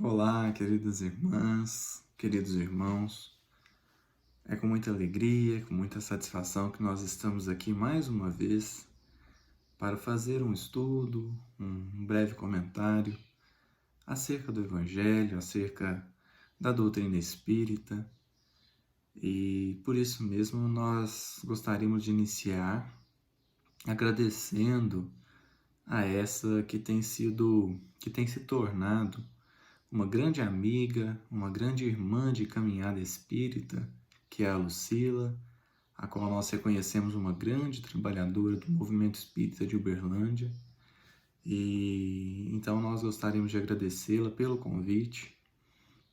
Olá, queridas irmãs, queridos irmãos. É com muita alegria, com muita satisfação que nós estamos aqui mais uma vez para fazer um estudo, um breve comentário acerca do Evangelho, acerca da doutrina espírita. E por isso mesmo nós gostaríamos de iniciar agradecendo a essa que tem se tornado uma grande amiga, uma grande irmã de caminhada espírita, que é a Lucila, a qual nós reconhecemos uma grande trabalhadora do movimento espírita de Uberlândia. E então nós gostaríamos de agradecê-la pelo convite,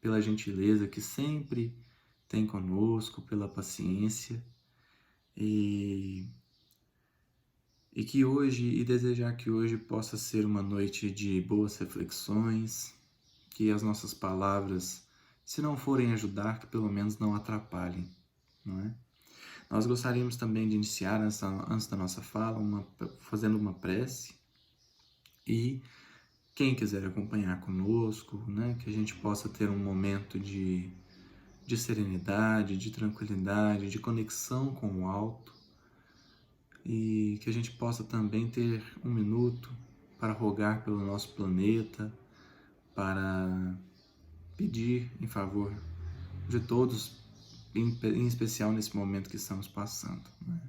pela gentileza que sempre tem conosco, pela paciência e que hoje, e desejar que hoje possa ser uma noite de boas reflexões, que as nossas palavras, se não forem ajudar, que pelo menos não atrapalhem, não é? Nós gostaríamos também de iniciar, antes da nossa fala, fazendo uma prece, e quem quiser acompanhar conosco, né, que a gente possa ter um momento de serenidade, de tranquilidade, de conexão com o alto, e que a gente possa também ter um minuto para rogar pelo nosso planeta, para pedir em favor de todos, em especial nesse momento que estamos passando, né?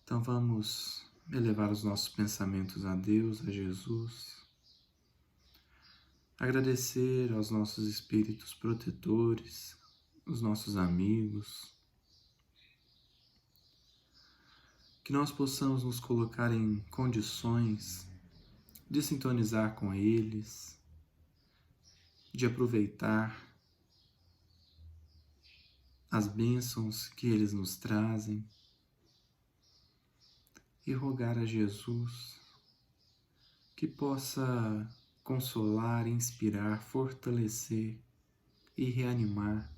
Então vamos elevar os nossos pensamentos a Deus, a Jesus, agradecer aos nossos espíritos protetores, os nossos amigos, que nós possamos nos colocar em condições de sintonizar com eles, de aproveitar as bênçãos que eles nos trazem e rogar a Jesus que possa consolar, inspirar, fortalecer e reanimar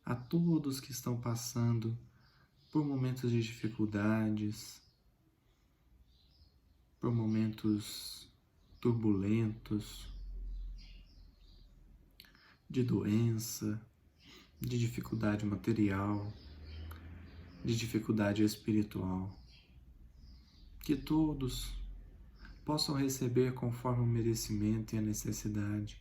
a todos que estão passando por momentos de dificuldades, por momentos turbulentos, de doença, de dificuldade material, de dificuldade espiritual. Que todos possam receber conforme o merecimento e a necessidade.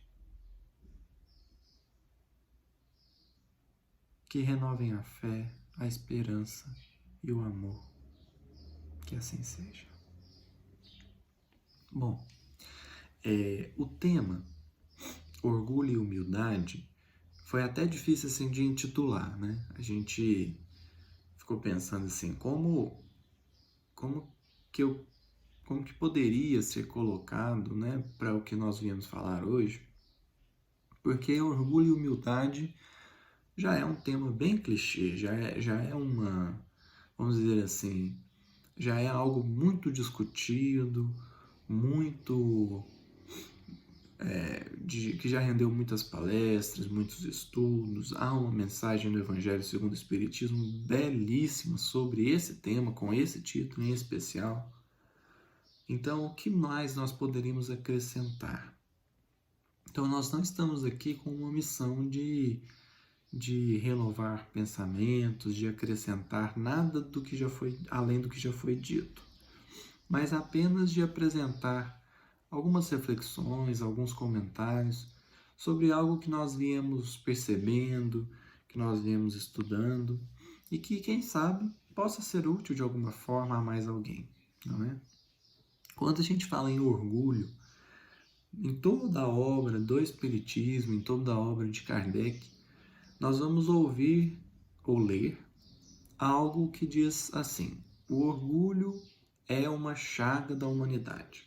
Que renovem a fé, a esperança e o amor. Que assim seja. Bom, o tema orgulho e humildade foi até difícil assim de intitular, né? A gente ficou pensando assim, como que poderia ser colocado, né, para o que nós viemos falar hoje? Porque orgulho e humildade já é um tema bem clichê, já é uma, vamos dizer assim, já é algo muito discutido, muito que já rendeu muitas palestras, muitos estudos. Há uma mensagem do Evangelho segundo o Espiritismo belíssima sobre esse tema, com esse título em especial. Então, o que mais nós poderíamos acrescentar? Então, nós não estamos aqui com uma missão de renovar pensamentos, de acrescentar nada do que já foi, além do que já foi dito, mas apenas de apresentar algumas reflexões, alguns comentários sobre algo que nós viemos percebendo, que nós viemos estudando e que, quem sabe, possa ser útil de alguma forma a mais alguém, não é? Quando a gente fala em orgulho, em toda a obra do Espiritismo, em toda a obra de Kardec, nós vamos ouvir ou ler algo que diz assim: o orgulho é uma chaga da humanidade.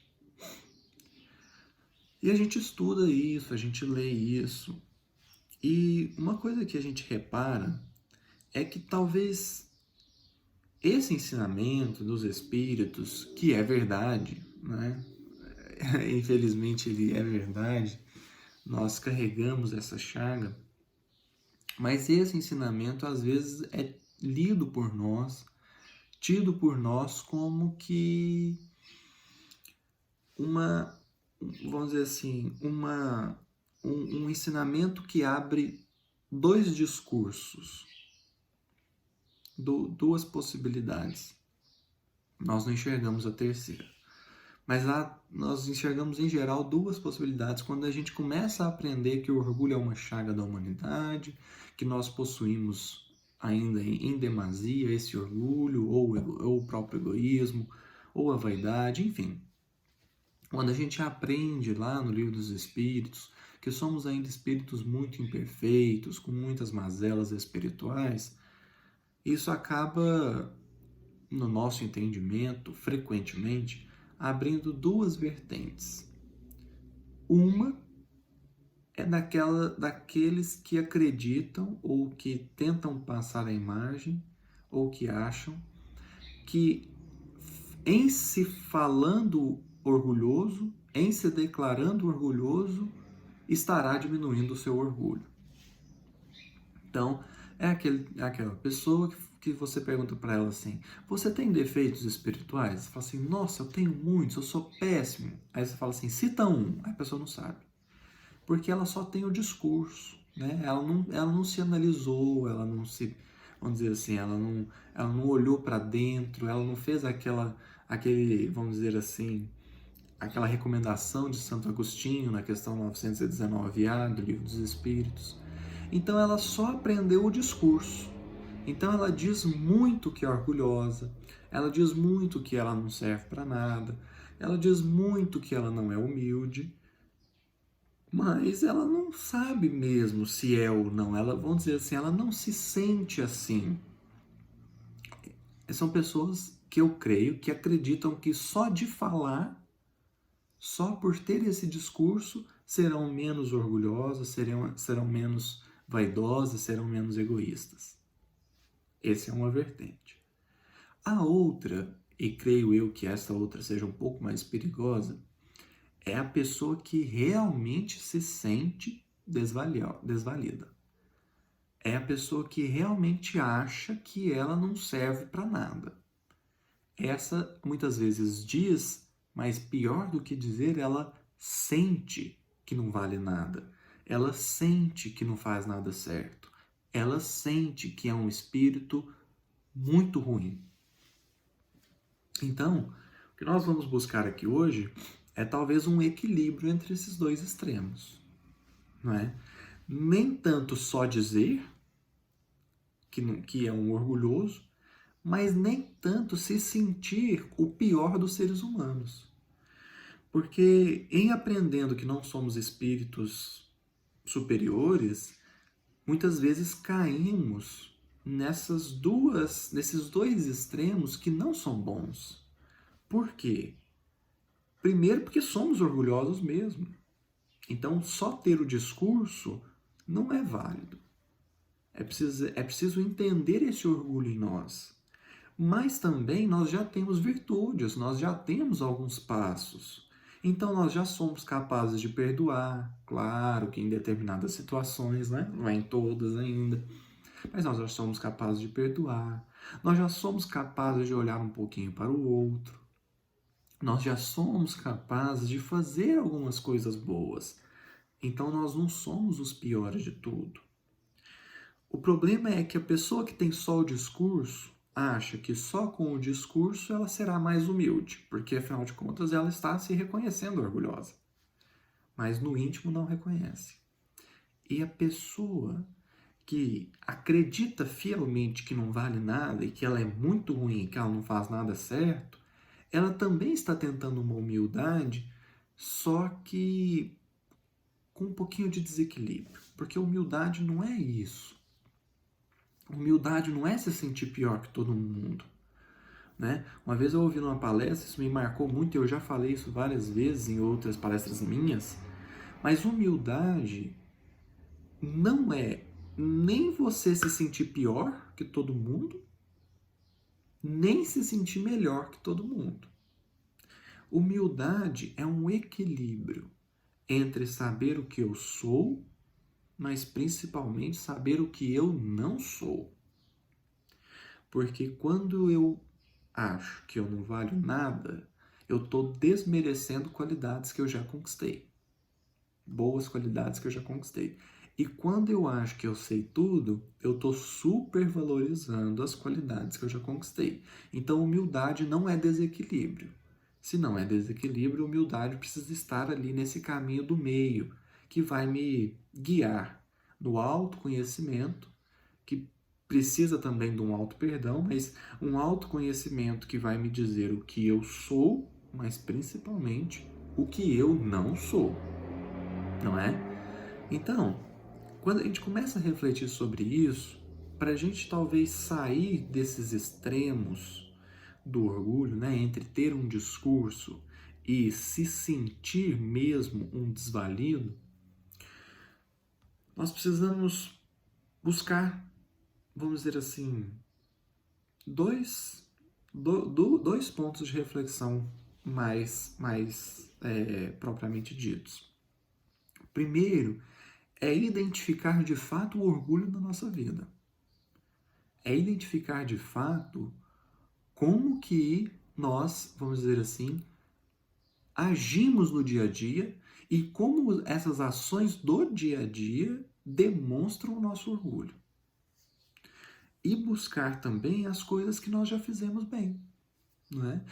E a gente estuda isso, a gente lê isso. E uma coisa que a gente repara é que talvez esse ensinamento dos espíritos, que é verdade, né? Infelizmente ele é verdade, nós carregamos essa chaga, mas esse ensinamento às vezes é lido por nós, tido por nós como que vamos dizer assim, um ensinamento que abre dois discursos, duas possibilidades. Nós não enxergamos a terceira. Mas nós enxergamos em geral duas possibilidades quando a gente começa a aprender que o orgulho é uma chaga da humanidade, que nós possuímos ainda em demasia esse orgulho, ou o próprio egoísmo, ou a vaidade, enfim. Quando a gente aprende lá no Livro dos Espíritos que somos ainda espíritos muito imperfeitos, com muitas mazelas espirituais, isso acaba, no nosso entendimento, frequentemente, abrindo duas vertentes. Uma é daqueles que acreditam ou que tentam passar a imagem ou que acham que em se falando orgulhoso, em se declarando orgulhoso, estará diminuindo o seu orgulho. Então, é aquela pessoa que você pergunta para ela assim, você tem defeitos espirituais? Você fala assim, nossa, eu tenho muitos, eu sou péssimo. Aí você fala assim, cita um. Aí a pessoa não sabe. Porque ela só tem o discurso, né? Ela não se analisou, ela não se, vamos dizer assim, ela não olhou para dentro, ela não fez aquele, vamos dizer assim, aquela recomendação de Santo Agostinho na questão 919A do Livro dos Espíritos. Então ela só aprendeu o discurso. Então ela diz muito que é orgulhosa, ela diz muito que ela não serve para nada, ela diz muito que ela não é humilde, mas ela não sabe mesmo se é ou não. Ela, vamos dizer assim, ela não se sente assim. São pessoas que eu creio que acreditam que só de falar, só por ter esse discurso, serão menos orgulhosas, serão menos vaidosas, serão menos egoístas. Essa é uma vertente. A outra, e creio eu que essa outra seja um pouco mais perigosa, é a pessoa que realmente se sente desvalida. É a pessoa que realmente acha que ela não serve para nada. Essa muitas vezes diz, mas pior do que dizer, ela sente que não vale nada. Ela sente que não faz nada certo. Ela sente que é um espírito muito ruim. Então, o que nós vamos buscar aqui hoje é talvez um equilíbrio entre esses dois extremos, não é? Nem tanto só dizer que é um orgulhoso, mas nem tanto se sentir o pior dos seres humanos. Porque em aprendendo que não somos espíritos superiores, muitas vezes caímos nesses dois extremos que não são bons. Por quê? Primeiro, porque somos orgulhosos mesmo. Então, só ter o discurso não é válido. É preciso entender esse orgulho em nós. Mas também nós já temos virtudes, nós já temos alguns passos. Então, nós já somos capazes de perdoar, claro que em determinadas situações, né? Não é em todas ainda. Mas nós já somos capazes de perdoar. Nós já somos capazes de olhar um pouquinho para o outro. Nós já somos capazes de fazer algumas coisas boas. Então nós não somos os piores de tudo. O problema é que a pessoa que tem só o discurso acha que só com o discurso ela será mais humilde, porque afinal de contas ela está se reconhecendo orgulhosa. Mas no íntimo não reconhece. E a pessoa que acredita fielmente que não vale nada e que ela é muito ruim, que ela não faz nada certo, ela também está tentando uma humildade, só que com um pouquinho de desequilíbrio. Porque humildade não é isso. Humildade não é se sentir pior que todo mundo. Né? Uma vez eu ouvi numa palestra, isso me marcou muito, eu já falei isso várias vezes em outras palestras minhas, mas humildade não é nem você se sentir pior que todo mundo, nem se sentir melhor que todo mundo. Humildade é um equilíbrio entre saber o que eu sou, mas principalmente saber o que eu não sou. Porque quando eu acho que eu não valho nada, eu estou desmerecendo qualidades que eu já conquistei. boas qualidades que eu já conquistei. E quando eu acho que eu sei tudo, eu estou supervalorizando as qualidades que eu já conquistei. Então, humildade não é desequilíbrio. Se não é desequilíbrio, humildade precisa estar ali nesse caminho do meio, que vai me guiar no autoconhecimento, que precisa também de um auto-perdão, mas um autoconhecimento que vai me dizer o que eu sou, mas principalmente o que eu não sou, não é? Então, quando a gente começa a refletir sobre isso, para a gente talvez sair desses extremos do orgulho, né, entre ter um discurso e se sentir mesmo um desvalido, nós precisamos buscar, vamos dizer assim, dois pontos de reflexão mais propriamente ditos. Primeiro, é identificar de fato o orgulho na nossa vida. É identificar de fato como que nós, vamos dizer assim, agimos no dia a dia e como essas ações do dia a dia demonstram o nosso orgulho. E buscar também as coisas que nós já fizemos bem, não é?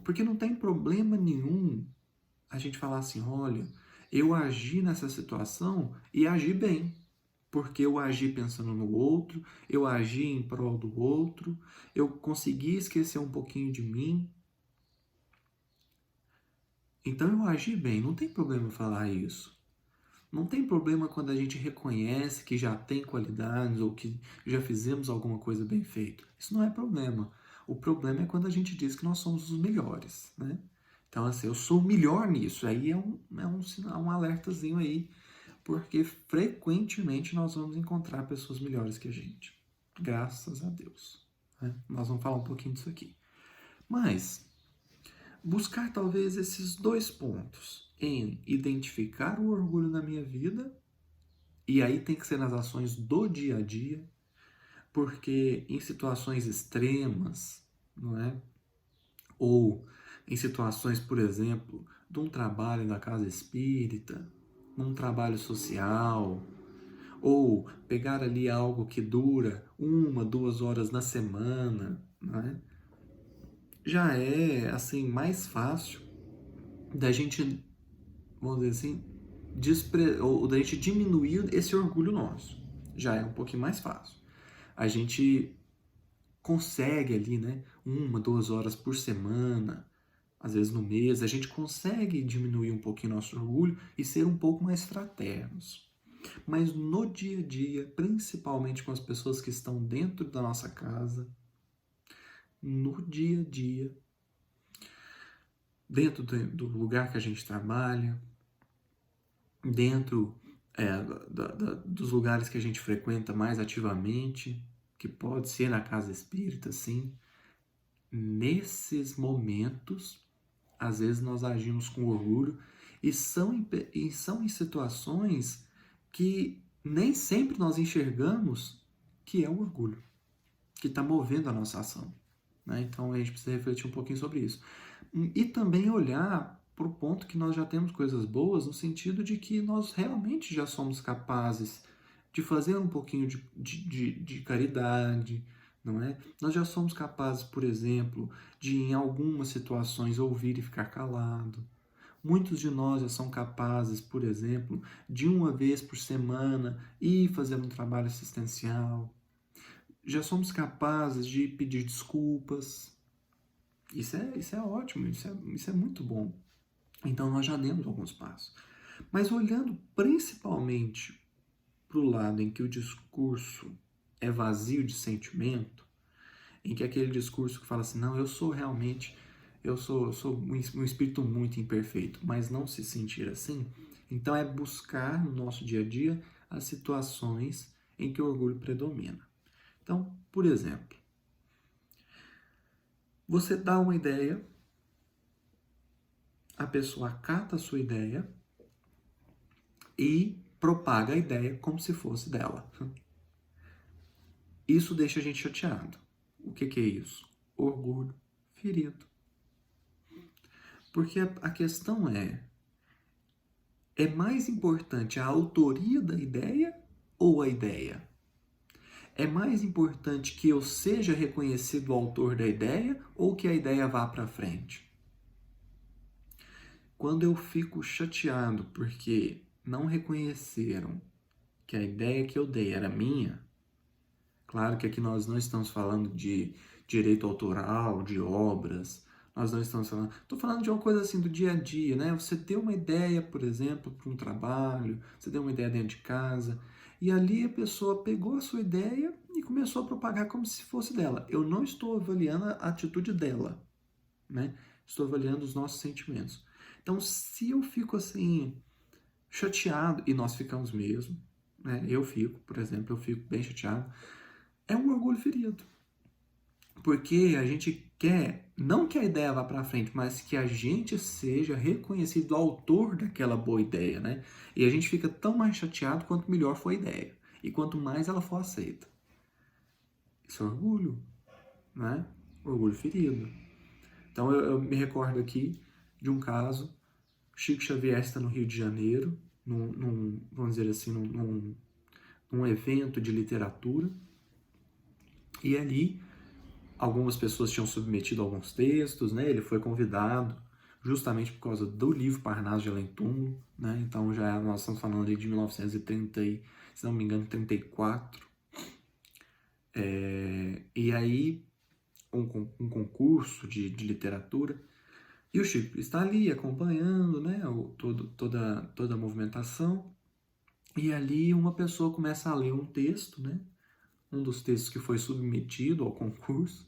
Porque não tem problema nenhum a gente falar assim, olha, eu agi nessa situação e agi bem, porque eu agi pensando no outro, eu agi em prol do outro, eu consegui esquecer um pouquinho de mim. Então eu agi bem, não tem problema falar isso. Não tem problema quando a gente reconhece que já tem qualidades ou que já fizemos alguma coisa bem feita. Isso não é problema. O problema é quando a gente diz que nós somos os melhores, né? Então, assim, eu sou o melhor nisso. Aí é um sinal, um alertazinho aí, porque frequentemente nós vamos encontrar pessoas melhores que a gente. Graças a Deus, né? Nós vamos falar um pouquinho disso aqui. Mas buscar talvez esses dois pontos em identificar o orgulho na minha vida, e aí tem que ser nas ações do dia a dia, porque em situações extremas, não é? Ou em situações, por exemplo, de um trabalho na casa espírita, num trabalho social, ou pegar ali algo que dura 1, 2 horas na semana, não é? Já é assim mais fácil da gente, vamos dizer assim, ou da gente diminuir esse orgulho nosso. Já é um pouquinho mais fácil. A gente consegue ali, né, 1, 2 horas por semana, às vezes no mês, a gente consegue diminuir um pouquinho nosso orgulho e ser um pouco mais fraternos. Mas no dia a dia, principalmente com as pessoas que estão dentro da nossa casa, no dia a dia, dentro do lugar que a gente trabalha, dentro dos lugares que a gente frequenta mais ativamente, que pode ser na casa espírita, sim. Nesses momentos, às vezes nós agimos com orgulho e são em situações que nem sempre nós enxergamos que é o orgulho que está movendo a nossa ação, né? Então a gente precisa refletir um pouquinho sobre isso. E também olhar para o ponto que nós já temos coisas boas, no sentido de que nós realmente já somos capazes de fazer um pouquinho de caridade, não é? Nós já somos capazes, por exemplo, de em algumas situações ouvir e ficar calado. Muitos de nós já são capazes, por exemplo, de uma vez por semana ir fazer um trabalho assistencial. Já somos capazes de pedir desculpas. Isso é ótimo, isso é muito bom. Então nós já demos alguns passos. Mas olhando principalmente para o lado em que o discurso é vazio de sentimento, em que aquele discurso que fala assim, não, eu sou um espírito muito imperfeito, mas não se sentir assim, então é buscar no nosso dia a dia as situações em que o orgulho predomina. Então, por exemplo, você dá uma ideia, a pessoa acata a sua ideia e propaga a ideia como se fosse dela. Isso deixa a gente chateado. O que é isso? Orgulho ferido. Porque a questão é, É mais importante a autoria da ideia ou a ideia? É mais importante que eu seja reconhecido o autor da ideia ou que a ideia vá para frente? Quando eu fico chateado porque não reconheceram que a ideia que eu dei era minha, claro que aqui nós não estamos falando de direito autoral, de obras, nós não estamos falando. Estou falando de uma coisa assim do dia a dia, né? Você deu uma ideia, por exemplo, para um trabalho, você deu uma ideia dentro de casa, e ali a pessoa pegou a sua ideia e começou a propagar como se fosse dela. Eu não estou avaliando a atitude dela, né? Estou avaliando os nossos sentimentos. Então, se eu fico assim, chateado, e nós ficamos mesmo, né? Eu fico, por exemplo, eu fico bem chateado, é um orgulho ferido. Porque a gente quer, não que a ideia vá para frente, mas que a gente seja reconhecido autor daquela boa ideia, né? E a gente fica tão mais chateado quanto melhor for a ideia. E quanto mais ela for aceita. Isso é orgulho, né? Orgulho ferido. Então eu me recordo aqui de um caso, Chico Xavier está no Rio de Janeiro, vamos dizer assim, num evento de literatura, e ali algumas pessoas tinham submetido alguns textos, né? Ele foi convidado justamente por causa do livro Parnaso de Além Túmulo, né? Então já nós estamos falando ali de 1930, se não me engano, 34. E aí um concurso de literatura, e o Chico está ali acompanhando, né? Toda a movimentação, e ali uma pessoa começa a ler um texto, né? Um dos textos que foi submetido ao concurso.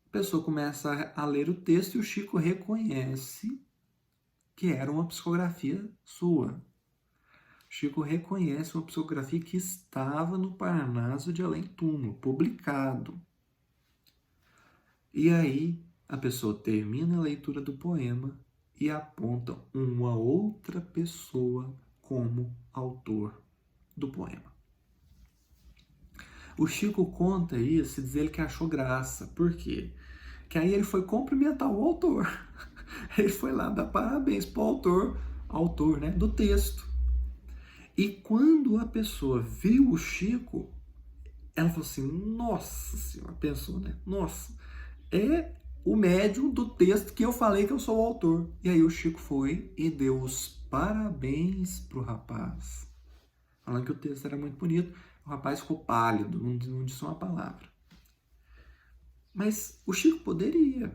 A pessoa começa a ler o texto e o Chico reconhece que era uma psicografia sua. Chico reconhece uma psicografia que estava no Parnaso de Além Túmulo, publicado. E aí a pessoa termina a leitura do poema e aponta uma outra pessoa como autor do poema. O Chico conta isso e diz ele que achou graça. Por quê? Que aí ele foi cumprimentar o autor. Ele foi lá dar parabéns para o autor, né, do texto. E quando a pessoa viu o Chico, ela falou assim, nossa senhora, pensou, né? Nossa, é o médium do texto que eu falei que eu sou o autor. E aí o Chico foi e deu os parabéns pro rapaz. Falando que o texto era muito bonito. O rapaz ficou pálido, não disse uma palavra. Mas o Chico poderia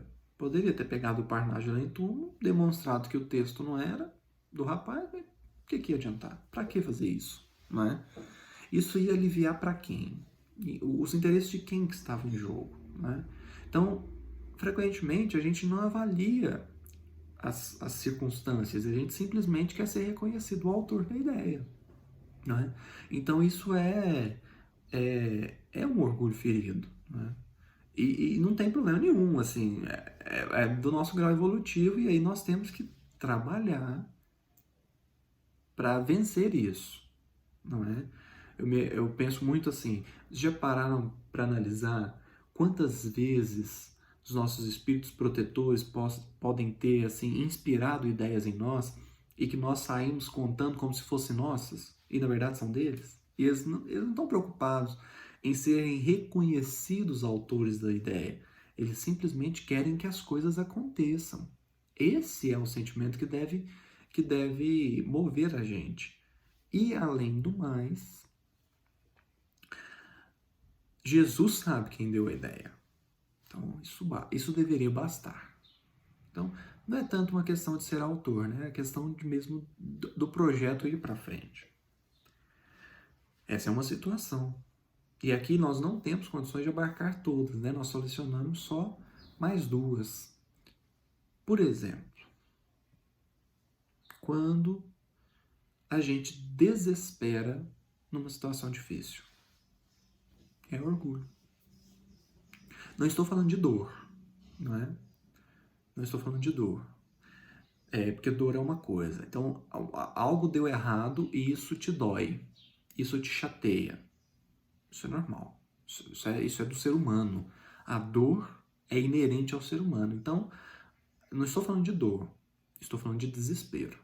ter pegado o Parnaso de Além Túmulo, demonstrado que o texto não era do rapaz, mas o que ia adiantar? Para que fazer isso? Não é? Isso ia aliviar para quem? Os interesses de quem que estavam em jogo? Né? Então, frequentemente, a gente não avalia as circunstâncias, a gente simplesmente quer ser reconhecido o autor da ideia. Né? Então, isso é um orgulho ferido. Né? E não tem problema nenhum, assim, é do nosso grau evolutivo e aí nós temos que trabalhar para vencer isso, não é? Eu penso muito assim, já pararam para analisar quantas vezes os nossos espíritos protetores podem ter, assim, inspirado ideias em nós e que nós saímos contando como se fossem nossas e na verdade são deles? E eles não estão preocupados em serem reconhecidos autores da ideia. Eles simplesmente querem que as coisas aconteçam. Esse é o sentimento que deve mover a gente. E, além do mais, Jesus sabe quem deu a ideia. Então, isso deveria bastar. Então, não é tanto uma questão de ser autor, né? É questão mesmo do projeto ir para frente. Essa é uma situação. E aqui nós não temos condições de abarcar todas, né? Nós selecionamos só mais duas. Por exemplo, quando a gente desespera numa situação difícil. É orgulho. Não estou falando de dor, não é? Não estou falando de dor. Porque dor é uma coisa. Então, algo deu errado e isso te dói. Isso te chateia. Isso é normal. Isso é do ser humano. A dor é inerente ao ser humano. Então, não estou falando de dor. Estou falando de desespero.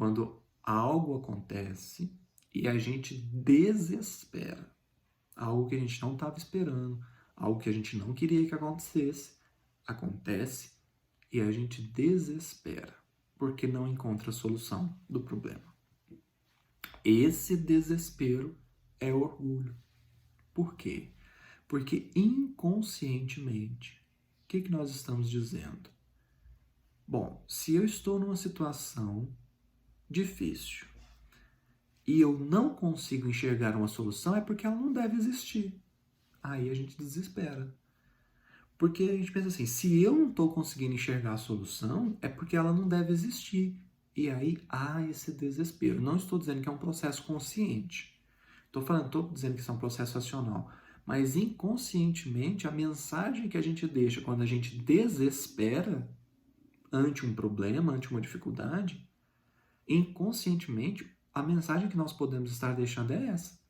quando algo acontece e a gente desespera. Algo que a gente não estava esperando, algo que a gente não queria que acontecesse, acontece e a gente desespera porque não encontra a solução do problema. Esse desespero é orgulho. Por quê? Porque inconscientemente, o que nós estamos dizendo? Bom, se eu estou numa situação difícil e eu não consigo enxergar uma solução, é porque ela não deve existir. Aí a gente desespera. Porque a gente pensa assim, se eu não estou conseguindo enxergar a solução, é porque ela não deve existir. E aí há esse desespero. Não estou dizendo que é um processo consciente. Estou dizendo que isso é um processo racional. Mas inconscientemente, a mensagem que a gente deixa quando a gente desespera ante um problema, ante uma dificuldade, inconscientemente, a mensagem que nós podemos estar deixando é essa.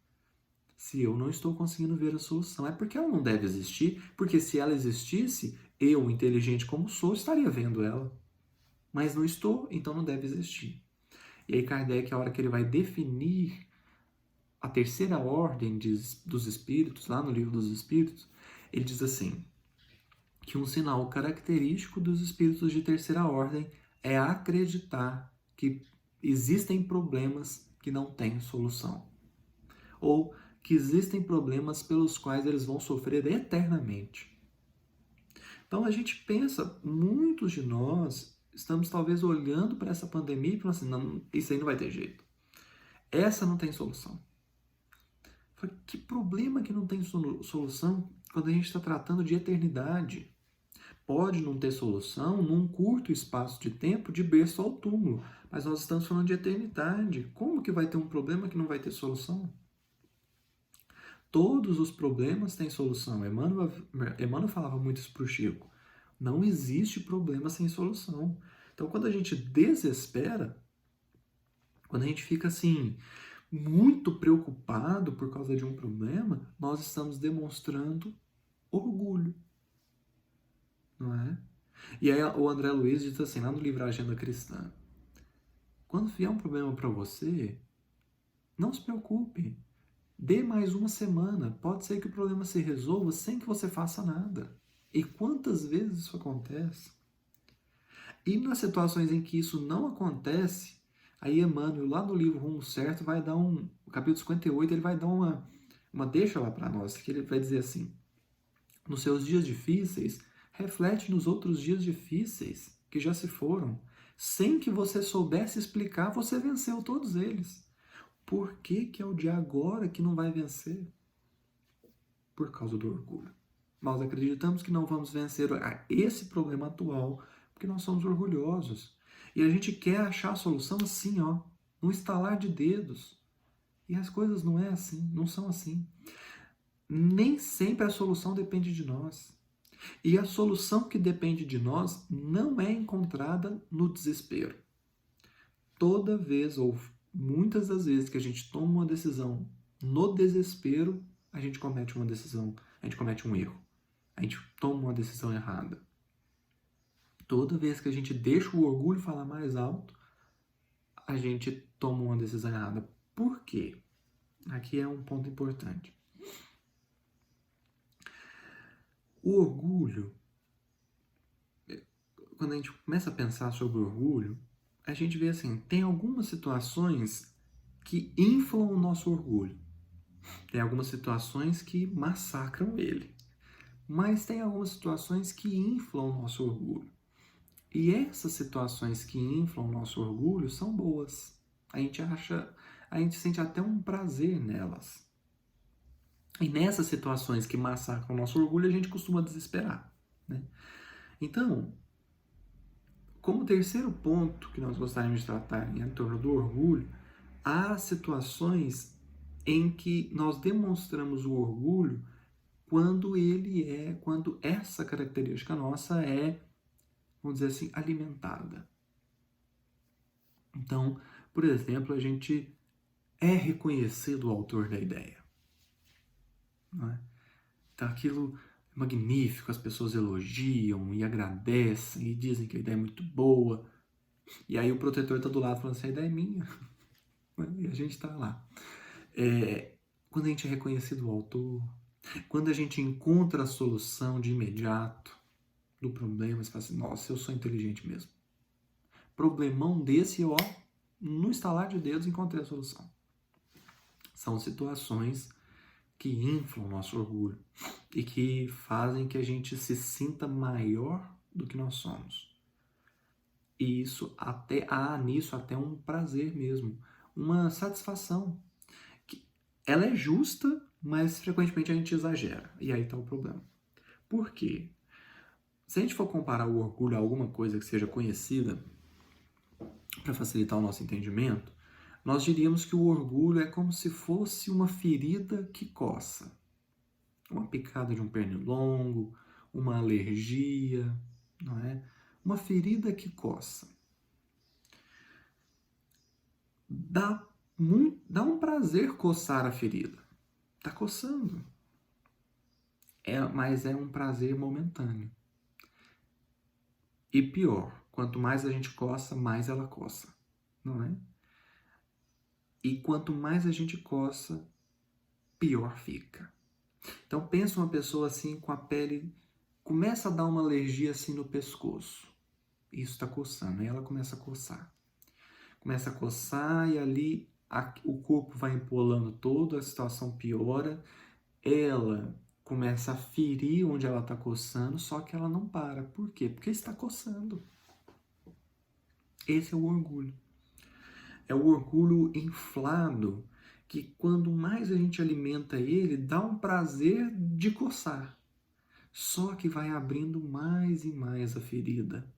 Se eu não estou conseguindo ver a solução, é porque ela não deve existir, porque se ela existisse, eu, inteligente como sou, estaria vendo ela. Mas não estou, então não deve existir. E aí Kardec, a hora que ele vai definir a terceira ordem dos espíritos, lá no Livro dos Espíritos, ele diz assim, que um sinal característico dos espíritos de terceira ordem é acreditar que existem problemas que não têm solução. Ou que existem problemas pelos quais eles vão sofrer eternamente. Então a gente pensa, muitos de nós estamos talvez olhando para essa pandemia e falando assim, não, isso aí não vai ter jeito. Essa não tem solução. Que problema que não tem solução quando a gente está tratando de eternidade? Pode não ter solução num curto espaço de tempo de berço ao túmulo, mas nós estamos falando de eternidade. Como que vai ter um problema que não vai ter solução? Todos os problemas têm solução. Emmanuel falava muito isso para o Chico. Não existe problema sem solução. Então, quando a gente desespera, quando a gente fica assim, muito preocupado por causa de um problema, nós estamos demonstrando orgulho. Não é? E aí o André Luiz diz assim, lá no livro Agenda Cristã, quando vier um problema para você, não se preocupe. Dê mais uma semana. Pode ser que o problema se resolva sem que você faça nada. E quantas vezes isso acontece? E nas situações em que isso não acontece, aí Emmanuel, lá no livro Rumo Certo, vai dar no capítulo 58, ele vai dar uma deixa lá para nós, que ele vai dizer assim, nos seus dias difíceis, reflete nos outros dias difíceis que já se foram. Sem que você soubesse explicar, você venceu todos eles. Por que é o de agora que não vai vencer? Por causa do orgulho. Nós acreditamos que não vamos vencer esse problema atual porque nós somos orgulhosos. E a gente quer achar a solução assim, ó, no estalar de dedos. E as coisas não é assim, não são assim. Nem sempre a solução depende de nós. E a solução que depende de nós não é encontrada no desespero. Toda vez, ou muitas das vezes que a gente toma uma decisão no desespero, a gente comete uma decisão, a gente comete um erro. A gente toma uma decisão errada. Toda vez que a gente deixa o orgulho falar mais alto, a gente toma uma decisão errada. Por quê? Aqui é um ponto importante. O orgulho, quando a gente começa a pensar sobre o orgulho, a gente vê assim, tem algumas situações que inflam o nosso orgulho. Tem algumas situações que massacram ele. Mas tem algumas situações que inflam o nosso orgulho. E essas situações que inflam o nosso orgulho são boas. A gente sente até um prazer nelas. E nessas situações que massacram o nosso orgulho, a gente costuma desesperar, né? Então, como terceiro ponto que nós gostaríamos de tratar em torno do orgulho, há situações em que nós demonstramos o orgulho quando essa característica nossa é, vamos dizer assim, alimentada. Então, por exemplo, a gente é reconhecido o autor da ideia. Não é? Então, aquilo é magnífico, as pessoas elogiam e agradecem e dizem que a ideia é muito boa. E aí o protetor tá do lado falando assim, a ideia é minha. E a gente tá lá. Quando a gente é reconhecido o autor, quando a gente encontra a solução de imediato do problema, você fala assim, nossa, eu sou inteligente mesmo. Problemão desse, ó, no estalar de dedos encontrei a solução. São situações que inflam o nosso orgulho e que fazem que a gente se sinta maior do que nós somos. E isso nisso até um prazer mesmo, uma satisfação. Ela é justa, mas frequentemente a gente exagera. E aí está o problema. Por quê? Se a gente for comparar o orgulho a alguma coisa que seja conhecida, para facilitar o nosso entendimento, nós diríamos que o orgulho é como se fosse uma ferida que coça. Uma picada de um pernilongo, uma alergia, não é? Uma ferida que coça. Dá um prazer coçar a ferida. Tá coçando. Mas é um prazer momentâneo. E pior, quanto mais a gente coça, mais ela coça, não é? E quanto mais a gente coça, pior fica. Então pensa uma pessoa assim com a pele, começa a dar uma alergia assim no pescoço. Isso está coçando, aí ela começa a coçar. Começa a coçar e ali o corpo vai empolando todo, a situação piora. Ela começa a ferir onde ela está coçando, só que ela não para. Por quê? Porque está coçando. Esse é o orgulho. É o orgulho inflado, que quando mais a gente alimenta ele, dá um prazer de coçar. Só que vai abrindo mais e mais a ferida.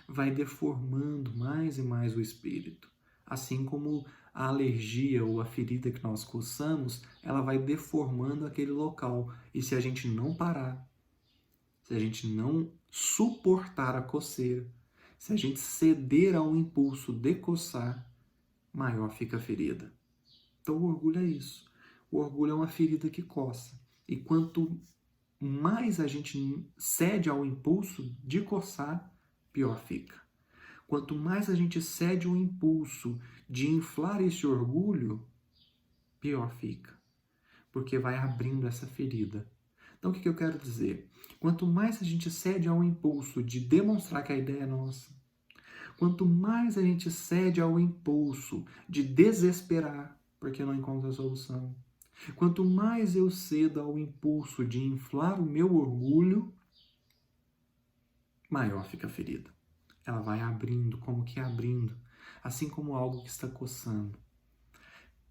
Vai deformando mais e mais o espírito. Assim como a alergia ou a ferida que nós coçamos, ela vai deformando aquele local. E se a gente não parar, se a gente não suportar a coceira, se a gente ceder ao impulso de coçar, maior fica a ferida. Então o orgulho é isso. O orgulho é uma ferida que coça. E quanto mais a gente cede ao impulso de coçar, pior fica. Quanto mais a gente cede ao impulso de inflar esse orgulho, pior fica. Porque vai abrindo essa ferida. Então o que eu quero dizer? Quanto mais a gente cede ao impulso de demonstrar que a ideia é nossa, quanto mais a gente cede ao impulso de desesperar porque não encontra a solução, quanto mais eu cedo ao impulso de inflar o meu orgulho, maior fica a ferida. Ela vai abrindo, como que abrindo, assim como algo que está coçando.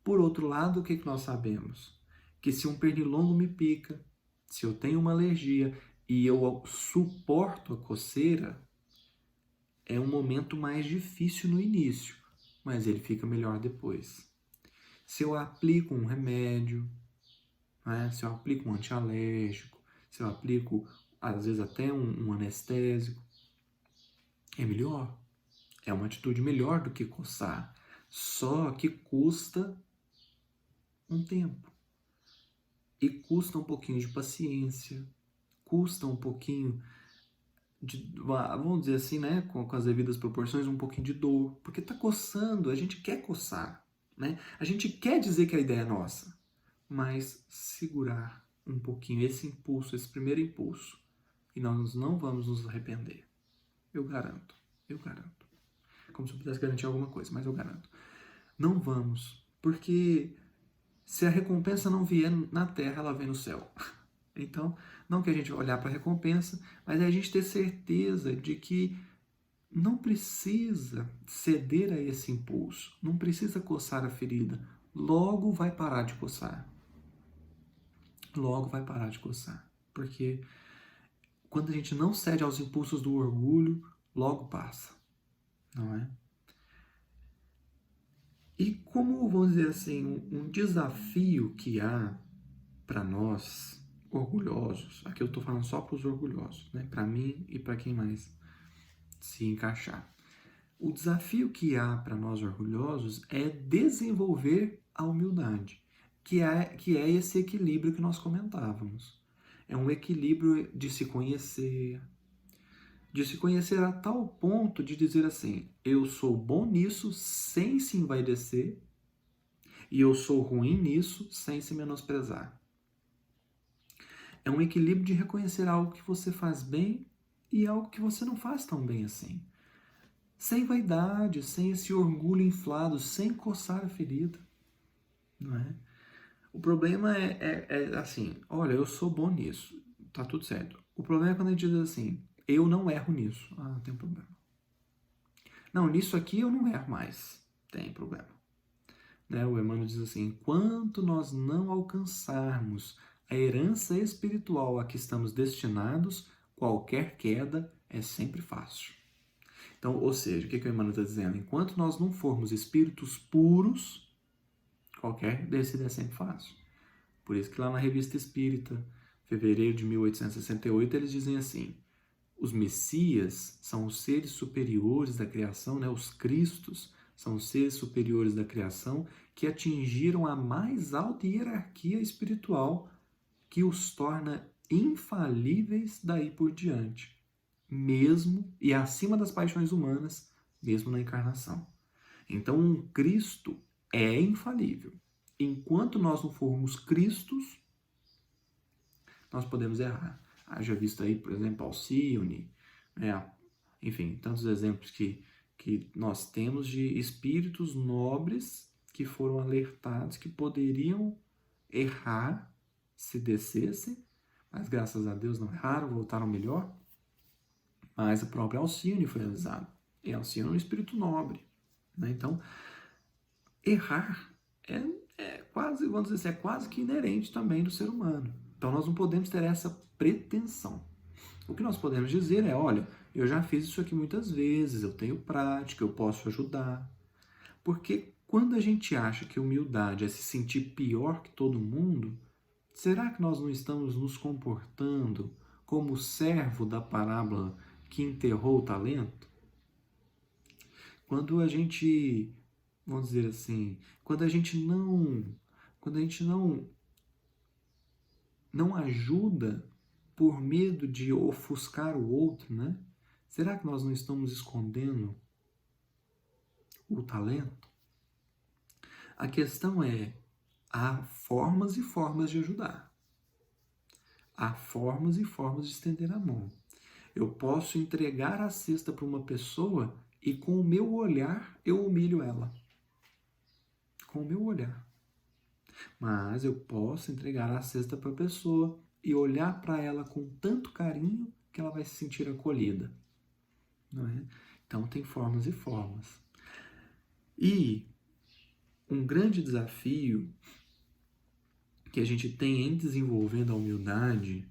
Por outro lado, o que nós sabemos? Que se um pernilongo me pica, se eu tenho uma alergia e eu suporto a coceira, é um momento mais difícil no início, mas ele fica melhor depois. Se eu aplico um remédio, né? Se eu aplico um antialérgico, se eu aplico, às vezes, até um anestésico, é melhor. É uma atitude melhor do que coçar. Só que custa um tempo. E custa um pouquinho de paciência, custa um pouquinho vamos dizer assim, né, com as devidas proporções, um pouquinho de dor, porque tá coçando, a gente quer coçar, né? A gente quer dizer que a ideia é nossa, mas segurar um pouquinho esse impulso, esse primeiro impulso, e nós não vamos nos arrepender. Eu garanto, eu garanto. Como se eu pudesse garantir alguma coisa, mas eu garanto. Não vamos, porque se a recompensa não vier na terra, ela vem no céu. Então, não que a gente olhar para a recompensa, mas é a gente ter certeza de que não precisa ceder a esse impulso, não precisa coçar a ferida. Logo vai parar de coçar. Logo vai parar de coçar. Porque quando a gente não cede aos impulsos do orgulho, logo passa. Não é? E como, vamos dizer assim, um desafio que há para nós orgulhosos, aqui eu estou falando só para os orgulhosos, né? Para mim e para quem mais se encaixar. O desafio que há para nós orgulhosos é desenvolver a humildade, que é esse equilíbrio que nós comentávamos. É um equilíbrio de se conhecer, de se conhecer a tal ponto de dizer assim: eu sou bom nisso sem se envaidecer, e eu sou ruim nisso sem se menosprezar. É um equilíbrio de reconhecer algo que você faz bem e algo que você não faz tão bem assim. Sem vaidade, sem esse orgulho inflado, sem coçar a ferida. Não é? O problema é assim, olha, eu sou bom nisso, tá tudo certo. O problema é quando a gente diz assim, eu não erro nisso. Ah, não tem problema. Não, nisso aqui eu não erro mais. Tem problema. Né? O Emmanuel diz assim, enquanto nós não alcançarmos a herança espiritual a que estamos destinados, qualquer queda é sempre fácil. Então, ou seja, o que o Emmanuel está dizendo? Enquanto nós não formos espíritos puros, qualquer descida é sempre fácil. Por isso que lá na Revista Espírita, fevereiro de 1868, eles dizem assim, os Messias são os seres superiores da criação, né? Os Cristos são os seres superiores da criação que atingiram a mais alta hierarquia espiritual que os torna infalíveis daí por diante, mesmo e acima das paixões humanas, mesmo na encarnação. Então, um Cristo é infalível. Enquanto nós não formos Cristos, nós podemos errar. Haja visto aí, por exemplo, Alcione, né? Enfim, tantos exemplos que nós temos de espíritos nobres que foram alertados que poderiam errar se descessem, mas graças a Deus não erraram, voltaram melhor. Mas a própria Alcione foi avisada. E Alcione é um espírito nobre. Né? Então, errar é quase, vamos dizer assim, é quase que inerente também do ser humano. Então nós não podemos ter essa pretensão. O que nós podemos dizer é, olha, eu já fiz isso aqui muitas vezes, eu tenho prática, eu posso ajudar. Porque quando a gente acha que humildade é se sentir pior que todo mundo, será que nós não estamos nos comportando como o servo da parábola que enterrou o talento? Quando a gente, vamos dizer assim, quando a gente não ajuda por medo de ofuscar o outro, né? Será que nós não estamos escondendo o talento? A questão é, há formas e formas de ajudar. Há formas e formas de estender a mão. Eu posso entregar a cesta para uma pessoa e com o meu olhar eu humilho ela. Com o meu olhar. Mas eu posso entregar a cesta para a pessoa e olhar para ela com tanto carinho que ela vai se sentir acolhida. Não é? Então tem formas e formas. E um grande desafio que a gente tem em desenvolvendo a humildade,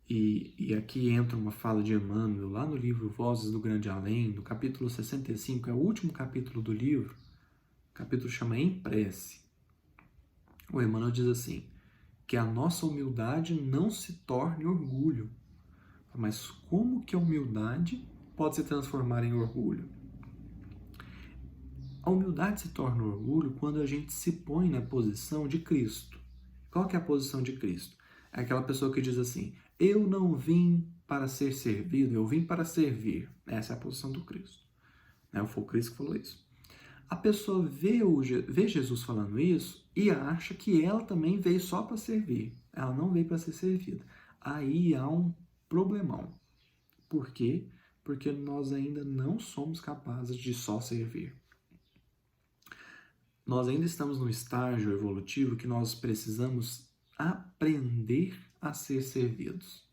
e aqui entra uma fala de Emmanuel lá no livro Vozes do Grande Além, no capítulo 65, é o último capítulo do livro, o capítulo chama Em Prece. O Emmanuel diz assim, que a nossa humildade não se torne orgulho. Mas como que a humildade pode se transformar em orgulho? A humildade se torna orgulho quando a gente se põe na posição de Cristo. Qual que é a posição de Cristo? É aquela pessoa que diz assim, eu não vim para ser servido, eu vim para servir. Essa é a posição do Cristo. Foi o Cristo que falou isso. A pessoa vê Jesus falando isso e acha que ela também veio só para servir. Ela não veio para ser servida. Aí há um problemão. Por quê? Porque nós ainda não somos capazes de só servir. Nós ainda estamos no estágio evolutivo que nós precisamos aprender a ser servidos.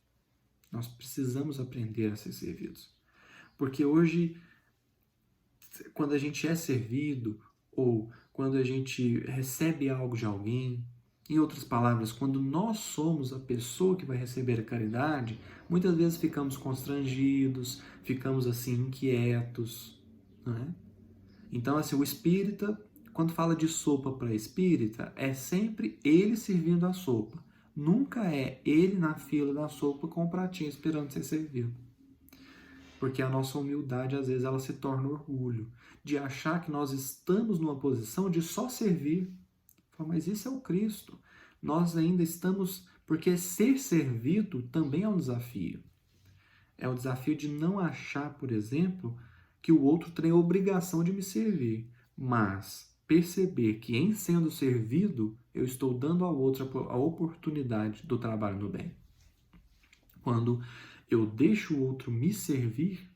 Nós precisamos aprender a ser servidos. Porque hoje, quando a gente é servido ou quando a gente recebe algo de alguém, em outras palavras, quando nós somos a pessoa que vai receber a caridade, muitas vezes ficamos constrangidos, ficamos assim inquietos, não é? Então, assim, o espírita, quando fala de sopa para espírita, é sempre ele servindo a sopa. Nunca é ele na fila da sopa com o pratinho esperando ser servido. Porque a nossa humildade, às vezes, ela se torna orgulho, de achar que nós estamos numa posição de só servir. Mas isso é o Cristo. Nós ainda estamos... Porque ser servido também é um desafio. É o desafio de não achar, por exemplo, que o outro tem a obrigação de me servir, mas perceber que em sendo servido, eu estou dando ao outro a oportunidade do trabalho no bem. Quando eu deixo o outro me servir,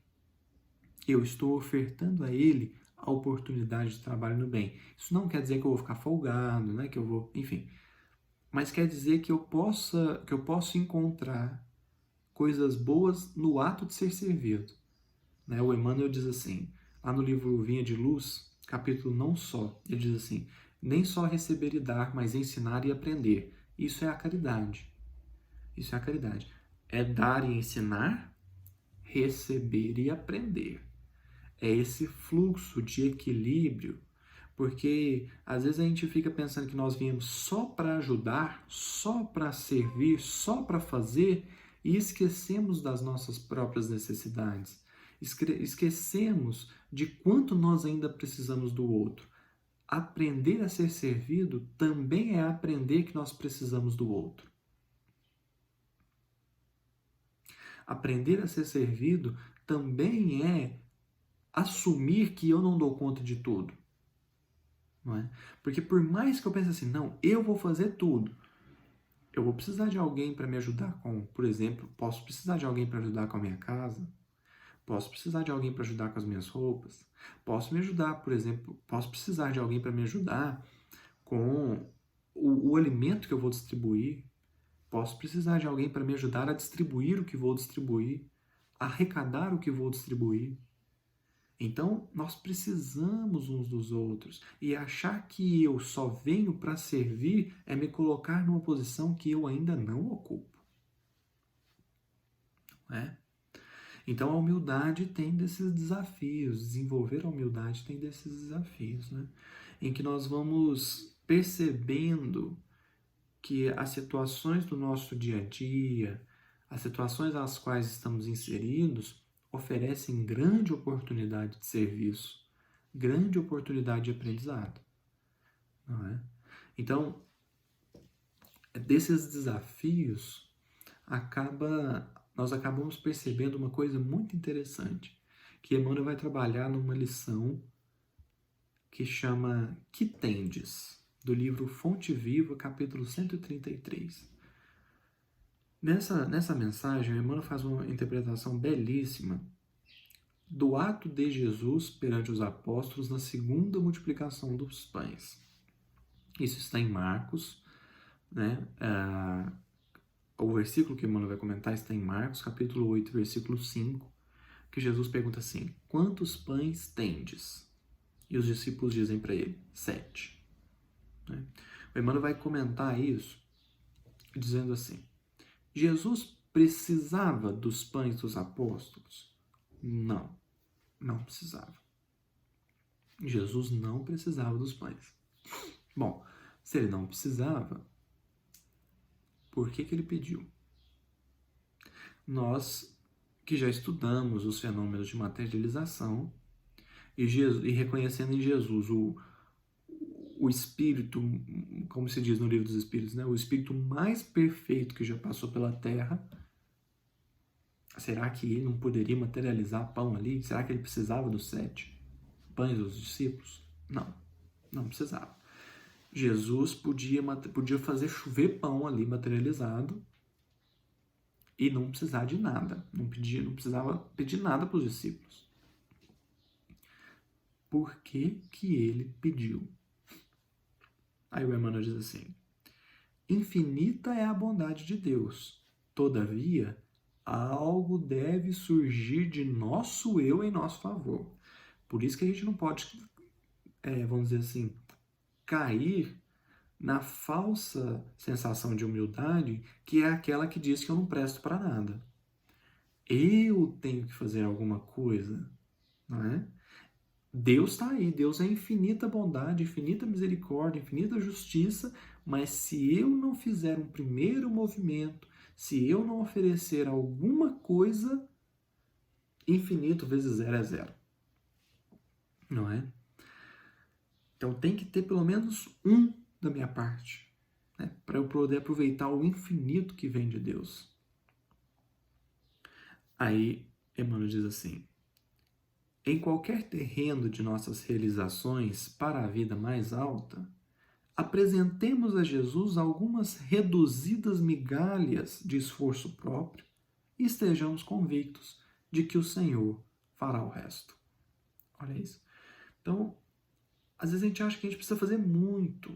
eu estou ofertando a ele a oportunidade de trabalho no bem. Isso não quer dizer que eu vou ficar folgado, né? Que eu vou, enfim, mas quer dizer que eu posso encontrar coisas boas no ato de ser servido. Né? O Emmanuel diz assim, lá no livro Vinha de Luz, capítulo Não Só, ele diz assim, nem só receber e dar, mas ensinar e aprender. Isso é a caridade. Isso é a caridade. É dar e ensinar, receber e aprender. É esse fluxo de equilíbrio, porque às vezes a gente fica pensando que nós viemos só para ajudar, só para servir, só para fazer e esquecemos das nossas próprias necessidades. Esquecemos de quanto nós ainda precisamos do outro. Aprender a ser servido também é aprender que nós precisamos do outro. Aprender a ser servido também é assumir que eu não dou conta de tudo. Não é? Porque por mais que eu pense assim, não, eu vou fazer tudo, eu vou precisar de alguém para me ajudar com, por exemplo, posso precisar de alguém para ajudar com a minha casa, posso precisar de alguém para ajudar com as minhas roupas, posso me ajudar, por exemplo, posso precisar de alguém para me ajudar com o alimento que eu vou distribuir, posso precisar de alguém para me ajudar a distribuir o que vou distribuir, a arrecadar o que vou distribuir. Então, nós precisamos uns dos outros. E achar que eu só venho para servir é me colocar numa posição que eu ainda não ocupo. Né? Então, a humildade tem desses desafios. Desenvolver a humildade tem desses desafios. Né? Em que nós vamos percebendo que as situações do nosso dia a dia, as situações às quais estamos inseridos, oferecem grande oportunidade de serviço, grande oportunidade de aprendizado. Não é? Então, desses desafios, nós acabamos percebendo uma coisa muito interessante, que Emmanuel vai trabalhar numa lição que chama Que Tendes, do livro Fonte Viva, capítulo 133. Nessa mensagem, Emmanuel faz uma interpretação belíssima do ato de Jesus perante os apóstolos na segunda multiplicação dos pães. Isso está em Marcos, né? O versículo que Emmanuel vai comentar está em Marcos, capítulo 8, versículo 5, que Jesus pergunta assim, quantos pães tendes? E os discípulos dizem para ele, 7. Né? O Emmanuel vai comentar isso dizendo assim, Jesus precisava dos pães dos apóstolos? Não, não precisava. Jesus não precisava dos pães. Bom, se ele não precisava, por que ele pediu? Nós que já estudamos os fenômenos de materialização e reconhecendo em Jesus o Espírito, como se diz no Livro dos Espíritos, né? O Espírito mais perfeito que já passou pela Terra, será que ele não poderia materializar pão ali? Será que ele precisava dos 7 pães dos discípulos? Não, não precisava. Jesus podia fazer chover pão ali materializado e não precisar de nada. Não precisava pedir nada para os discípulos. Por que ele pediu? Aí o Emmanuel diz assim, infinita é a bondade de Deus, todavia, algo deve surgir de nosso eu em nosso favor. Por isso que a gente não pode, vamos dizer assim, cair na falsa sensação de humildade, que é aquela que diz que eu não presto para nada. Eu tenho que fazer alguma coisa, não é? Deus está aí, Deus é infinita bondade, infinita misericórdia, infinita justiça, mas se eu não fizer um primeiro movimento, se eu não oferecer alguma coisa, infinito vezes 0 é 0. Não é? Então tem que ter pelo menos um da minha parte, né? Para eu poder aproveitar o infinito que vem de Deus. Aí Emmanuel diz assim: em qualquer terreno de nossas realizações para a vida mais alta, apresentemos a Jesus algumas reduzidas migalhas de esforço próprio e estejamos convictos de que o Senhor fará o resto. Olha isso. Então, às vezes a gente acha que a gente precisa fazer muito.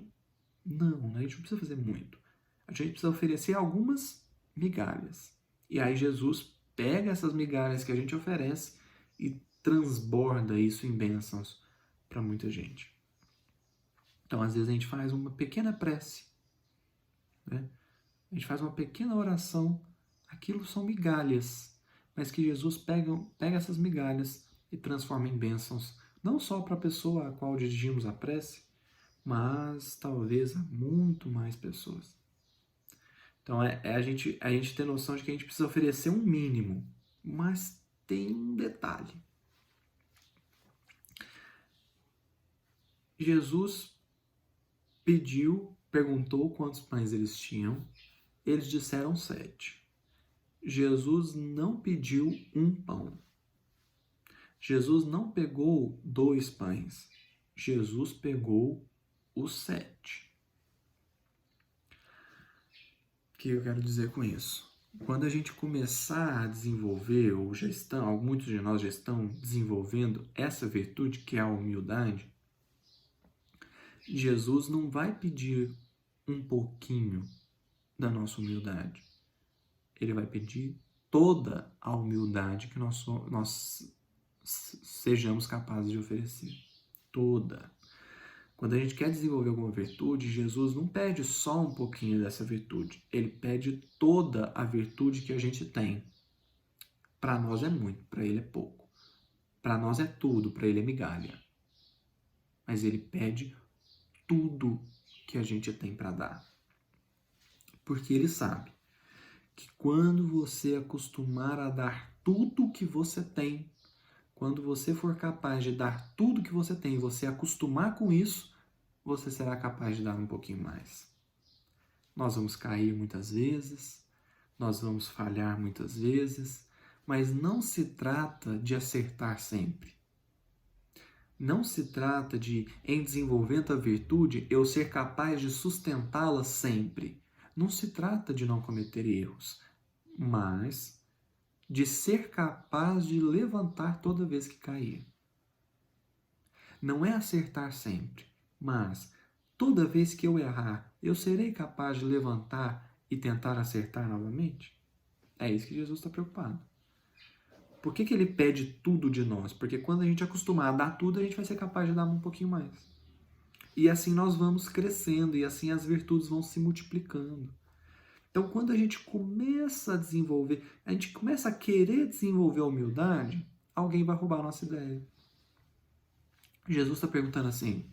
Não, né? A gente não precisa fazer muito. A gente precisa oferecer algumas migalhas. E aí Jesus pega essas migalhas que a gente oferece e transborda isso em bênçãos para muita gente. Então, às vezes a gente faz uma pequena prece, né? A gente faz uma pequena oração. Aquilo são migalhas, mas que Jesus pega essas migalhas e transforma em bênçãos, não só para a pessoa a qual dirigimos a prece, mas talvez a muito mais pessoas. Então a gente ter noção de que a gente precisa oferecer um mínimo, mas tem um detalhe. Jesus perguntou quantos pães eles tinham, eles disseram 7. Jesus não pediu um pão. Jesus não pegou 2 pães. Jesus pegou os 7. O que eu quero dizer com isso? Quando a gente começar a desenvolver, ou muitos de nós já estão desenvolvendo essa virtude que é a humildade, Jesus não vai pedir um pouquinho da nossa humildade. Ele vai pedir toda a humildade que nós sejamos capazes de oferecer. Toda. Quando a gente quer desenvolver alguma virtude, Jesus não pede só um pouquinho dessa virtude. Ele pede toda a virtude que a gente tem. Para nós é muito, para ele é pouco. Para nós é tudo, para ele é migalha. Mas ele pede tudo que a gente tem para dar. Porque ele sabe que quando você acostumar a dar tudo que você tem, quando você for capaz de dar tudo que você tem e você acostumar com isso, você será capaz de dar um pouquinho mais. Nós vamos cair muitas vezes, nós vamos falhar muitas vezes, mas não se trata de acertar sempre. Não se trata de, em desenvolvendo a virtude, eu ser capaz de sustentá-la sempre. Não se trata de não cometer erros, mas de ser capaz de levantar toda vez que cair. Não é acertar sempre, mas toda vez que eu errar, eu serei capaz de levantar e tentar acertar novamente? É isso que Jesus está preocupado. Por que ele pede tudo de nós? Porque quando a gente acostumar a dar tudo, a gente vai ser capaz de dar um pouquinho mais. E assim nós vamos crescendo, e assim as virtudes vão se multiplicando. Então, quando a gente começa a desenvolver, a gente começa a querer desenvolver a humildade, alguém vai roubar a nossa ideia. Jesus está perguntando assim: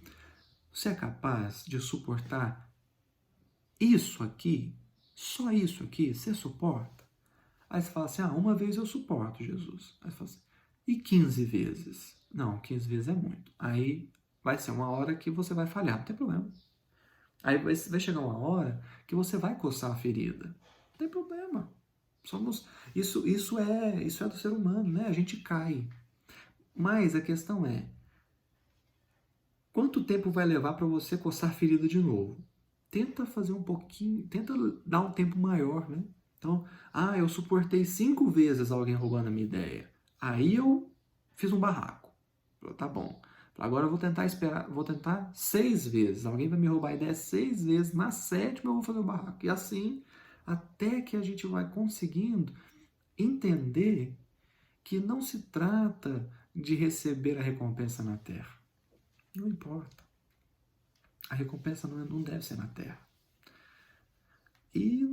você é capaz de suportar isso aqui? Só isso aqui? Você suporta? Aí você fala assim: uma vez eu suporto, Jesus. Aí você fala assim: e 15 vezes? Não, 15 vezes é muito. Aí vai ser uma hora que você vai falhar, não tem problema. Aí vai chegar uma hora que você vai coçar a ferida. Não tem problema. Isso é do ser humano, né? A gente cai. Mas a questão é: quanto tempo vai levar para você coçar a ferida de novo? Tenta fazer um pouquinho, tenta dar um tempo maior, né? Então, eu suportei 5 vezes alguém roubando a minha ideia. Aí eu fiz um barraco. Tá bom. Agora eu vou tentar esperar, vou tentar 6 vezes. Alguém vai me roubar a ideia 6 vezes. Na 7ª eu vou fazer o barraco. E assim, até que a gente vai conseguindo entender que não se trata de receber a recompensa na terra. Não importa. A recompensa não deve ser na terra. E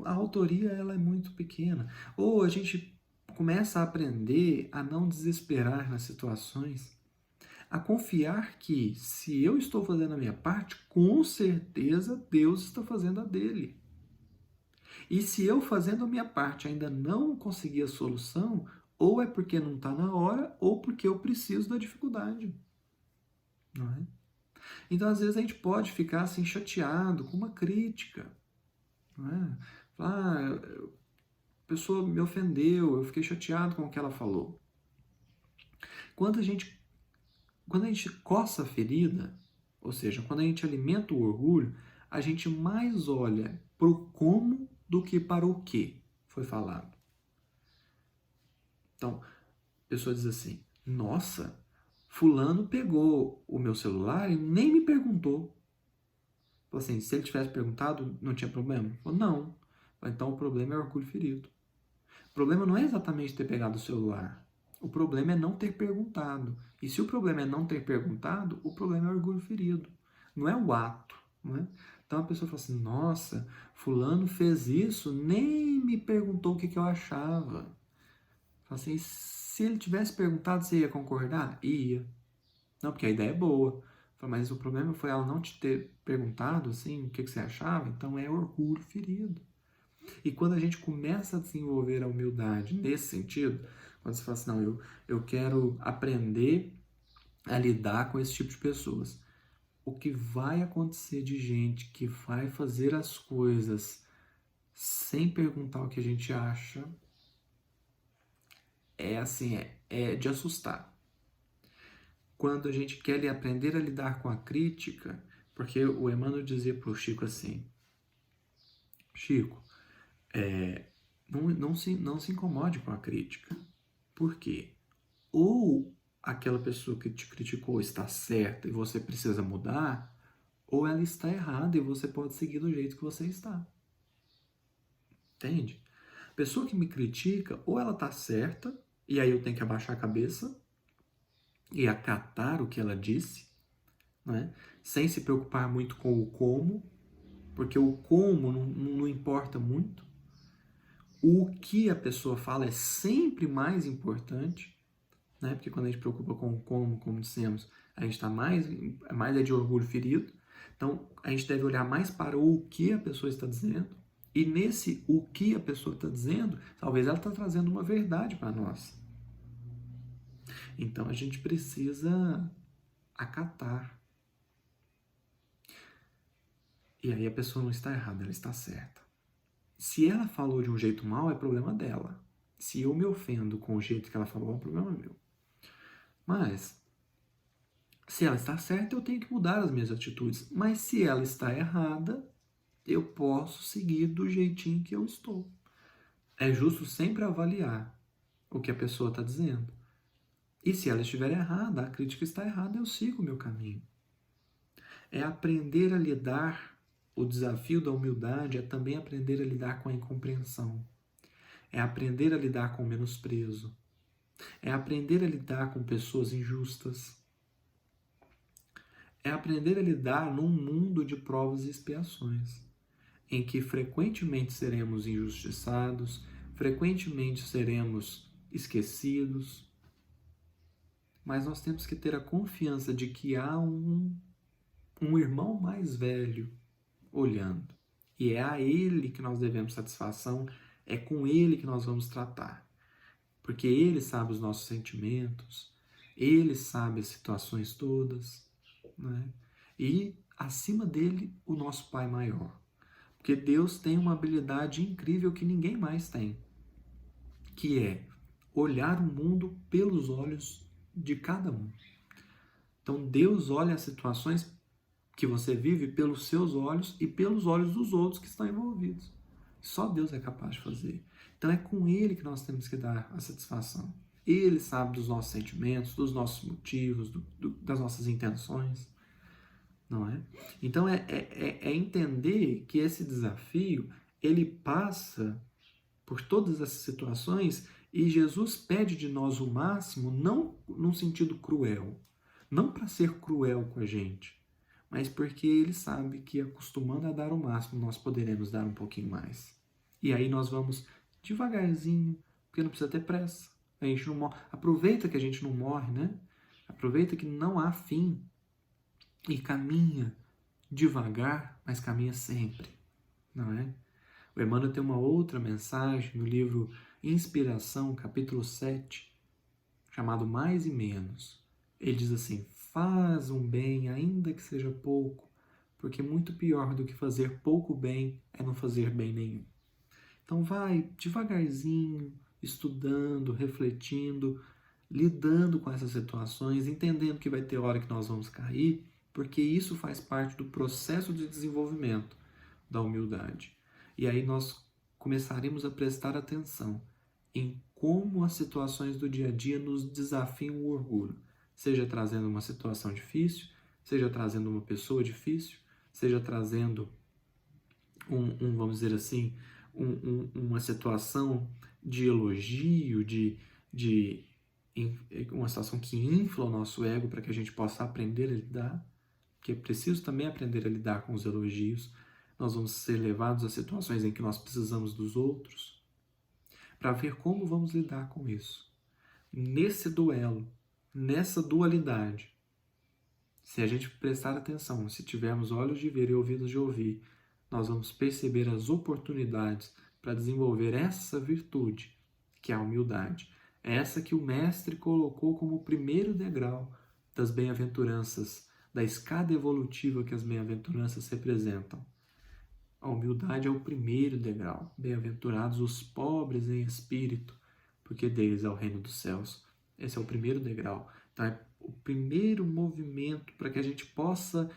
a autoria ela é muito pequena. Ou a gente começa a aprender a não desesperar nas situações, a confiar que se eu estou fazendo a minha parte, com certeza Deus está fazendo a dele. E se eu fazendo a minha parte ainda não conseguir a solução, ou é porque não está na hora, ou porque eu preciso da dificuldade. Não é? Então, às vezes, a gente pode ficar assim, chateado com uma crítica. Não é? pessoa me ofendeu, eu fiquei chateado com o que ela falou. Quando a gente coça a ferida, ou seja, quando a gente alimenta o orgulho, a gente mais olha para o como do que para o que foi falado. Então, a pessoa diz assim, nossa, fulano pegou o meu celular e nem me perguntou. Falou assim, se ele tivesse perguntado, não tinha problema? Falou, não. Então o problema é orgulho ferido. O problema não é exatamente ter pegado o celular. O problema é não ter perguntado. E se o problema é não ter perguntado, o problema é orgulho ferido. Não é o ato. Não é? Então a pessoa fala assim, nossa, fulano fez isso, nem me perguntou o que eu achava. Fala assim, se ele tivesse perguntado, você ia concordar? Ia. Não, porque a ideia é boa. Mas o problema foi ela não te ter perguntado assim, o que você achava, então é orgulho ferido. E quando a gente começa a desenvolver a humildade nesse sentido, quando você fala assim, não, eu quero aprender a lidar com esse tipo de pessoas. O que vai acontecer de gente que vai fazer as coisas sem perguntar o que a gente acha é assim, é de assustar. Quando a gente quer aprender a lidar com a crítica, porque o Emmanuel dizia para o Chico assim, Chico, não se incomode com a crítica. Por quê? Ou aquela pessoa que te criticou está certa e você precisa mudar, ou ela está errada e você pode seguir do jeito que você está. Entende? A pessoa que me critica, ou ela está certa, e aí eu tenho que abaixar a cabeça e acatar o que ela disse, né? Sem se preocupar muito com o como, porque o como não importa muito. O que a pessoa fala é sempre mais importante, né? Porque quando a gente preocupa com o como dissemos, a gente está mais é de orgulho ferido. Então, a gente deve olhar mais para o que a pessoa está dizendo. E nesse o que a pessoa está dizendo, talvez ela está trazendo uma verdade para nós. Então, a gente precisa acatar. E aí a pessoa não está errada, ela está certa. Se ela falou de um jeito mal, é problema dela. Se eu me ofendo com o jeito que ela falou, é problema meu. Mas, se ela está certa, eu tenho que mudar as minhas atitudes. Mas se ela está errada, eu posso seguir do jeitinho que eu estou. É justo sempre avaliar o que a pessoa está dizendo. E se ela estiver errada, a crítica está errada, eu sigo o meu caminho. É aprender a lidar. O desafio da humildade é também aprender a lidar com a incompreensão. É aprender a lidar com o menosprezo. É aprender a lidar com pessoas injustas. É aprender a lidar num mundo de provas e expiações, em que frequentemente seremos injustiçados, frequentemente seremos esquecidos, mas nós temos que ter a confiança de que há um irmão mais velho olhando. E é a ele que nós devemos satisfação, é com ele que nós vamos tratar. Porque ele sabe os nossos sentimentos, ele sabe as situações todas, né? E acima dele, o nosso Pai maior. Porque Deus tem uma habilidade incrível que ninguém mais tem, que é olhar o mundo pelos olhos de cada um. Então Deus olha as situações que você vive pelos seus olhos e pelos olhos dos outros que estão envolvidos. Só Deus é capaz de fazer. Então é com Ele que nós temos que dar a satisfação. Ele sabe dos nossos sentimentos, dos nossos motivos, das nossas intenções, não é? Então é entender que esse desafio, ele passa por todas essas situações e Jesus pede de nós o máximo, não num sentido cruel, não para ser cruel com a gente, mas porque ele sabe que acostumando a dar o máximo, nós poderemos dar um pouquinho mais. E aí nós vamos devagarzinho, porque não precisa ter pressa. A gente não morre. Aproveita que a gente não morre, né? Aproveita que não há fim e caminha devagar, mas caminha sempre, não é? O Emmanuel tem uma outra mensagem no livro Inspiração, capítulo 7, chamado Mais e Menos. Ele diz assim, faz um bem, ainda que seja pouco, porque muito pior do que fazer pouco bem é não fazer bem nenhum. Então vai devagarzinho, estudando, refletindo, lidando com essas situações, entendendo que vai ter hora que nós vamos cair, porque isso faz parte do processo de desenvolvimento da humildade. E aí nós começaremos a prestar atenção em como as situações do dia a dia nos desafiam o orgulho, seja trazendo uma situação difícil, seja trazendo uma pessoa difícil, seja trazendo vamos dizer assim, uma situação de elogio, de uma situação que infla o nosso ego para que a gente possa aprender a lidar, que é preciso também aprender a lidar com os elogios. Nós vamos ser levados a situações em que nós precisamos dos outros, para ver como vamos lidar com isso. Nesse duelo, nessa dualidade, se a gente prestar atenção, se tivermos olhos de ver e ouvidos de ouvir, nós vamos perceber as oportunidades para desenvolver essa virtude, que é a humildade. Essa que o Mestre colocou como o primeiro degrau das bem-aventuranças, da escada evolutiva que as bem-aventuranças representam. A humildade é o primeiro degrau. Bem-aventurados os pobres em espírito, porque deles é o reino dos céus. Esse é o primeiro degrau. Então é o primeiro movimento para que a gente possa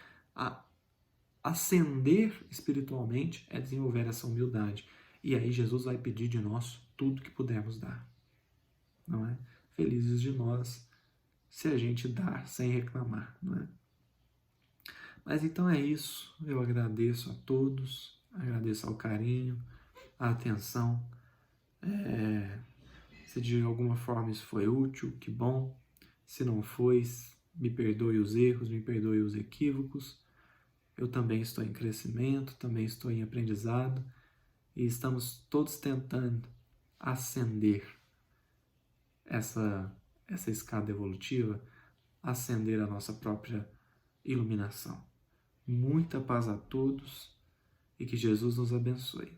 ascender espiritualmente é desenvolver essa humildade. E aí Jesus vai pedir de nós tudo que pudermos dar. Não é? Felizes de nós se a gente dar sem reclamar, não é? Mas então é isso. Eu agradeço a todos, agradeço ao carinho, a atenção. Se de alguma forma isso foi útil, que bom. Se não foi, me perdoe os erros, me perdoe os equívocos. Eu também estou em crescimento, também estou em aprendizado e estamos todos tentando ascender essa escada evolutiva, ascender a nossa própria iluminação. Muita paz a todos e que Jesus nos abençoe.